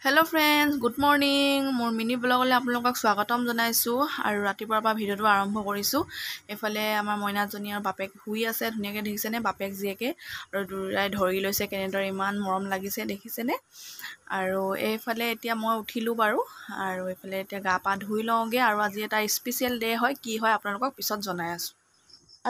Hello' friends, good morning. মোৰ mini ব্লগলৈ আপোনালোকক স্বাগতম জনাইছোঁ আৰু ৰাতিপুৱাৰ পৰা ভিডিঅ'টো আৰম্ভ কৰিছোঁ। এইফালে আমাৰ মইনাজনী আৰু বাপেক শুই আছে, ধুনীয়াকৈ দেখিছেনে? বাপেক জীয়েকে আৰু দুয়োটাই ধৰি লৈছে, কেনেদৰে ইমান মৰম লাগিছে দেখিছেনে? আৰু এইফালে এতিয়া মই উঠিলোঁ বাৰু, আৰু এইফালে এতিয়া গা পা ধুই লওঁগৈ। আৰু আজি এটা স্পেচিয়েল ডে হয়, কি হয় আপোনালোকক পিছত জনাই আছোঁ।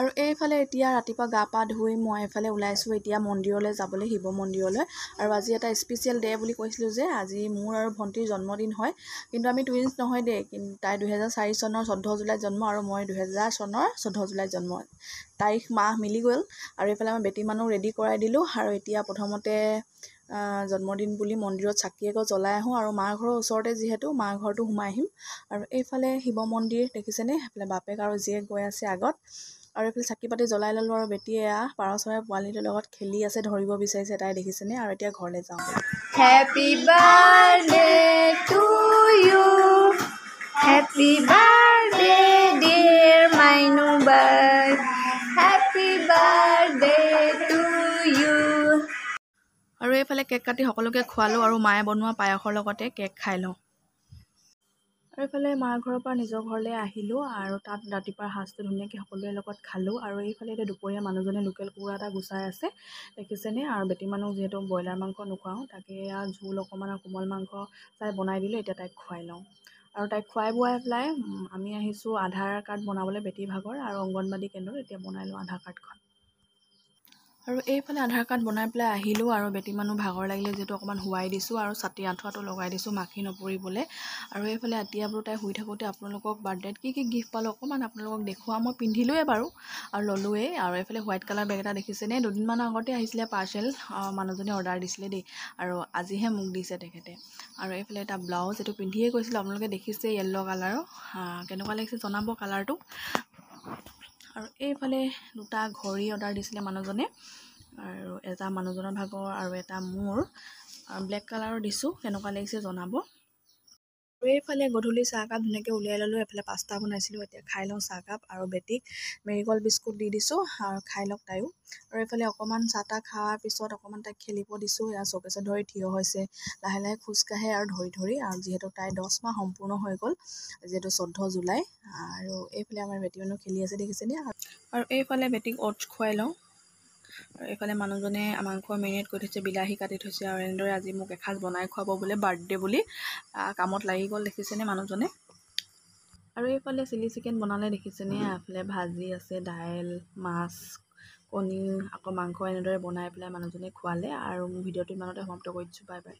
আৰু এইফালে এতিয়া ৰাতিপুৱা গা পা ধুই মই এইফালে ওলাইছোঁ এতিয়া মন্দিৰলৈ যাবলৈ, শিৱ মন্দিৰলৈ। আৰু আজি এটা স্পেচিয়েল ডে বুলি কৈছিলোঁ যে আজি মোৰ আৰু ভণ্টিৰ জন্মদিন হয়, কিন্তু আমি টুইনছ নহয় দেই। কিন্তু তাই 2004 চনৰ 14 জুলাইত জন্ম আৰু মই 2000 চনৰ 14 জুলাইত জন্ম। তাৰিখ মাহ মিলি গ'ল। আৰু এইফালে মই বেটী মানুহ ৰেডি কৰাই দিলোঁ। আৰু এতিয়া প্ৰথমতে জন্মদিন বুলি মন্দিৰত চাকি এগছ জ্বলাই আহোঁ, আৰু মাৰ ঘৰৰ ওচৰতে যিহেতু মাৰ ঘৰটো সোমাই আহিম। আৰু এইফালে শিৱ মন্দিৰ দেখিছেনে? সেইফালে বাপেক আৰু জীয়েক গৈ আছে আগত, আৰু এইফালে চাকি পাতি জ্বলাই ল'লোঁ। আৰু বেটীয়ে পাৰ চৰাই পোৱালিটোৰ লগত খেলি আছে, ধৰিব বিচাৰিছে তাই, দেখিছেনে? আৰু এতিয়া ঘৰলৈ যাওঁ। Happy birthday to you. Happy birthday dear Mainubai. Happy birthday to you. আৰু এইফালে কেক কাটি সকলোকে খোৱালোঁ, আৰু মায়ে বনোৱা পায়সৰ লগতে কেক খাই লওঁ। আৰু এইফালে মাৰ ঘৰৰ পৰা নিজৰ ঘৰলৈ আহিলোঁ, আৰু তাত ৰাতিপুৱাৰ সাজটো ধুনীয়াকৈ সকলোৰে লগত খালোঁ। আৰু এইফালে এতিয়া দুপৰীয়া মানুহজনে লোকেল কুকুৰা এটা গুচাই আছে, দেখিছেনে? আৰু বেটী মানুহ যিহেতু ব্ৰইলাৰ মাংস নোখুৱাওঁ, তাকে জোল অকণমান আৰু কোমল মাংস চাই বনাই দিলোঁ। এতিয়া তাইক খুৱাই লওঁ, আৰু তাইক খুৱাই বোৱাই পেলাই আমি আহিছোঁ আধাৰ কাৰ্ড বনাবলৈ বেটী ভাগৰ, আৰু অংগনবাদী কেন্দ্ৰত এতিয়া বনাই লওঁ আধাৰ কাৰ্ডখন। আৰু এইফালে আধাৰ কাৰ্ড বনাই পেলাই আহিলোঁ, আৰু বেটী মানুহ ভাগৰ লাগিলে যিহেতু অকণমান শুৱাই দিছোঁ, আৰু ছাতি আঁঠুৱাটো লগাই দিছোঁ মাখি নপৰিবলৈ। আৰু এইফালে এতিয়া বোলো তাই শুই থাকোঁতে আপোনালোকক বাৰ্থডেত কি গিফ্ট পালোঁ অকণমান আপোনালোকক দেখুৱাওঁ। মই পিন্ধিলোৱে বাৰু আৰু ল'লোৱেই। আৰু এইফালে হোৱাইট কালাৰ বেগ এটা দেখিছেনে? দুদিনমানৰ আগতে আহিছিলে পাৰ্চেল, মানুহজনে অৰ্ডাৰ দিছিলে দেই, আৰু আজিহে মোক দিছে তেখেতে। আৰু এইফালে এটা ব্লাউজ, এইটো পিন্ধিয়ে গৈছিলোঁ, আপোনালোকে দেখিছে য়েল্ল' কালাৰৰ। কেনেকুৱা লাগিছে জনাব কালাৰটো। আৰু এইফালে দুটা ঘড়ী অৰ্ডাৰ দিছিলে মানুহজনে, আৰু এটা মানুহজনৰ ভাগৰ আৰু এটা মোৰ ব্লেক কালাৰৰ দিছোঁ, কেনেকুৱা লাগিছে জনাব। আৰু এইফালে গধূলি চাহকাপ ধুনীয়াকৈ উলিয়াই ল'লোঁ। এইফালে পাস্তা বনাইছিলোঁ, এতিয়া খাই লওঁ চাহকাপ, আৰু বেটীক মেৰিগ'ল্ড বিস্কুট দি দিছোঁ, আৰু খাই লওক তাইও। আৰু এইফালে অকণমান চাহ তাহ খোৱাৰ পিছত অকণমান তাইক খেলিব দিছোঁ। এয়া চকেছত ধৰি থিয় হৈছে, লাহে লাহে খোজকাঢ়ে আৰু ধৰি, আৰু যিহেতু তাই 10 মাহ সম্পূৰ্ণ হৈ গ'ল, যিহেতু 14 জুলাই। আৰু এইফালে আমাৰ বেটী মানুহ খেলি আছে দেখিছেনে? আৰু এইফালে বেটীক অ'টছ খুৱাই লওঁ। আৰু এইফালে মানুহজনে মাংস মেৰিনেট কৰি থৈছে, বিলাহী কাটি থৈছে, আৰু এনেদৰে আজি মোক এসাঁজ বনাই খুৱাব বোলে বাৰ্থডে বুলি কামত লাগি গ'ল, দেখিছেনে মানুহজনে? আৰু এইফালে চিলি চিকেন বনালে দেখিছেনে? এইফালে ভাজি আছে, দাইল, মাছ, কণী, আকৌ মাংস, এনেদৰে বনাই পেলাই মানুহজনে খোৱালে। আৰু মোৰ ভিডিঅ'টো ইমানতে সমাপ্ত কৰি দিছোঁ। Bye bye.